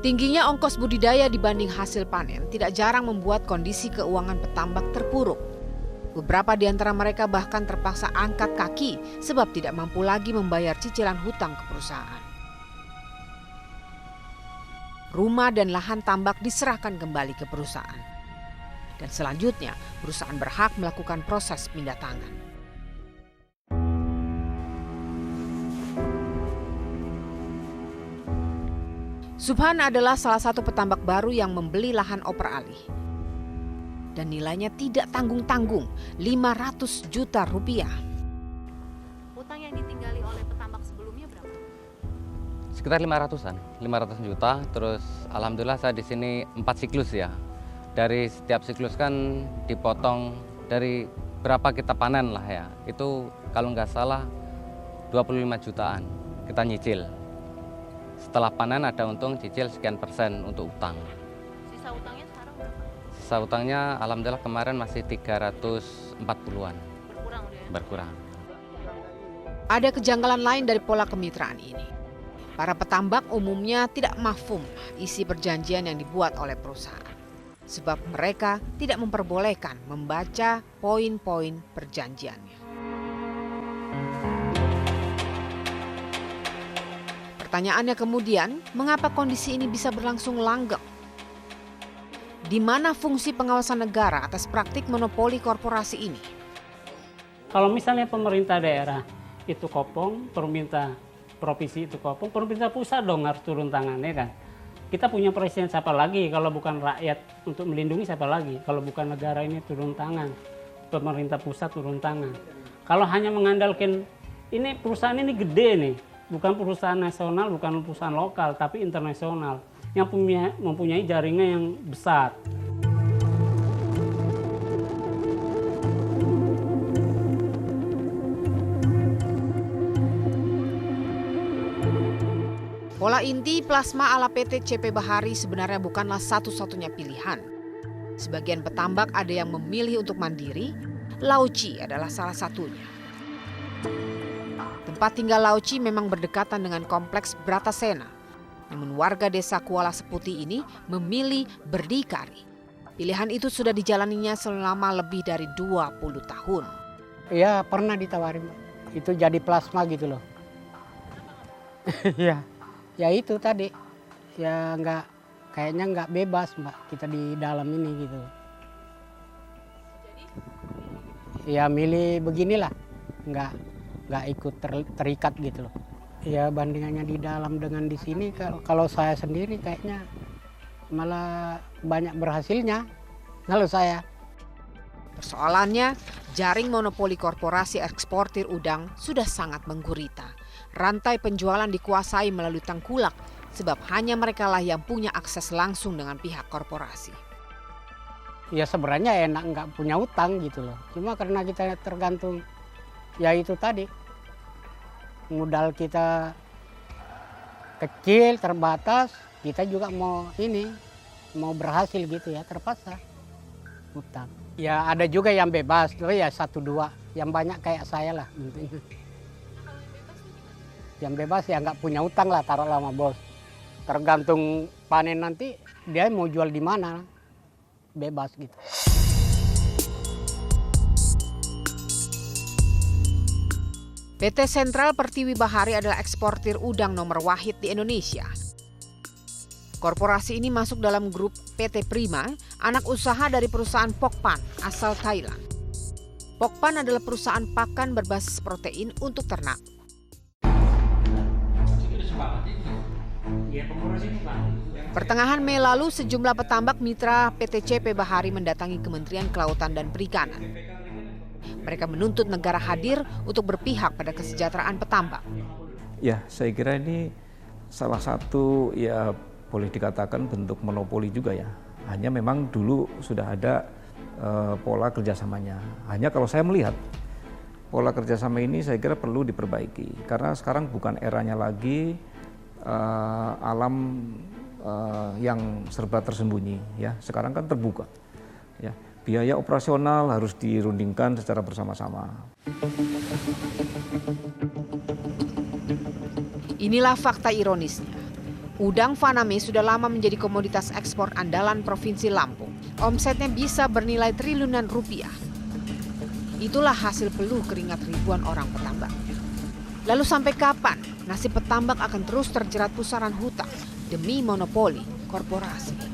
Tingginya ongkos budidaya dibanding hasil panen tidak jarang membuat kondisi keuangan petambak terpuruk. Beberapa di antara mereka bahkan terpaksa angkat kaki sebab tidak mampu lagi membayar cicilan hutang ke perusahaan. Rumah dan lahan tambak diserahkan kembali ke perusahaan. Dan selanjutnya, perusahaan berhak melakukan proses pindah tangan. Subhan adalah salah satu petambak baru yang membeli lahan oper alih. Dan nilainya tidak tanggung-tanggung, 500 juta rupiah. Utang yang ditinggali oleh petambak sebelumnya berapa? Sekitar 500 juta. Terus alhamdulillah saya di sini 4 siklus ya. Dari setiap siklus kan dipotong dari berapa kita panen lah ya. Itu kalau nggak salah 25 jutaan kita nyicil. Setelah panen ada untung cicil sekian persen untuk utang. Sisa utangnya sekarang berapa? Sisa utangnya alhamdulillah kemarin masih 340-an. Berkurang udah ya? Berkurang. Ada kejanggalan lain dari pola kemitraan ini. Para petambak umumnya tidak mafhum isi perjanjian yang dibuat oleh perusahaan. Sebab mereka tidak memperbolehkan membaca poin-poin perjanjiannya. Pertanyaannya kemudian, mengapa kondisi ini bisa berlangsung langgeng? Di mana fungsi pengawasan negara atas praktik monopoli korporasi ini? Kalau misalnya pemerintah daerah itu kopong, pemerintah provinsi itu kopong, pemerintah pusat dong harus turun tangan, ya kan? Kita punya presiden siapa lagi kalau bukan rakyat untuk melindungi siapa lagi? Kalau bukan negara ini turun tangan, pemerintah pusat turun tangan. Kalau hanya mengandalkan ini perusahaan ini gede nih, bukan perusahaan nasional, bukan perusahaan lokal, tapi internasional yang mempunyai jaringan yang besar. Pola inti plasma ala PT CP Bahari sebenarnya bukanlah satu-satunya pilihan. Sebagian petambak ada yang memilih untuk mandiri, Lauci adalah salah satunya. Tempat tinggal Lauci memang berdekatan dengan kompleks Bratasena. Namun warga desa Kuala Seputi ini memilih berdikari. Pilihan itu sudah dijalaninya selama lebih dari 20 tahun. Iya, pernah ditawarin. Itu jadi plasma gitu loh. Iya. Ya itu tadi. Ya kayaknya nggak bebas, Mbak, kita di dalam ini gitu. Ya milih beginilah. Nggak ikut terikat gitu loh. Ya bandingannya di dalam dengan di sini, kalau saya sendiri kayaknya malah banyak berhasilnya kalau saya. Persoalannya, jaring monopoli korporasi eksportir udang sudah sangat menggurita. Rantai penjualan dikuasai melalui tengkulak sebab hanya merekalah yang punya akses langsung dengan pihak korporasi. Ya sebenarnya enak nggak punya utang gitu loh. Cuma karena kita tergantung, ya itu tadi, modal kita kecil, terbatas, kita juga mau berhasil gitu ya, terpaksa utang. Ya ada juga yang bebas, ya 1-2, yang banyak kayak saya lah. Yang bebas ya nggak punya utang lah, taruh lama bos. Tergantung panen nanti dia mau jual di mana, bebas gitu. PT Sentral Pertiwi Bahari adalah eksportir udang nomor wahid di Indonesia. Korporasi ini masuk dalam grup PT Prima, anak usaha dari perusahaan Pokpan asal Thailand. Pokpan adalah perusahaan pakan berbasis protein untuk ternak. Pertengahan Mei lalu, sejumlah petambak mitra PT CP Bahari mendatangi Kementerian Kelautan dan Perikanan. Mereka menuntut negara hadir untuk berpihak pada kesejahteraan petambak. Ya, saya kira ini salah satu ya boleh dikatakan bentuk monopoli juga ya. Hanya memang dulu sudah ada pola kerjasamanya. Hanya kalau saya melihat pola kerjasama ini saya kira perlu diperbaiki. Karena sekarang bukan eranya lagi alam yang serba tersembunyi. Ya, sekarang kan terbuka. Ya. Biaya operasional harus dirundingkan secara bersama-sama. Inilah fakta ironisnya. Udang faname sudah lama menjadi komoditas ekspor andalan Provinsi Lampung. Omsetnya bisa bernilai triliunan rupiah. Itulah hasil peluh keringat ribuan orang petambak. Lalu sampai kapan nasib petambak akan terus terjerat pusaran hutang demi monopoli korporasi?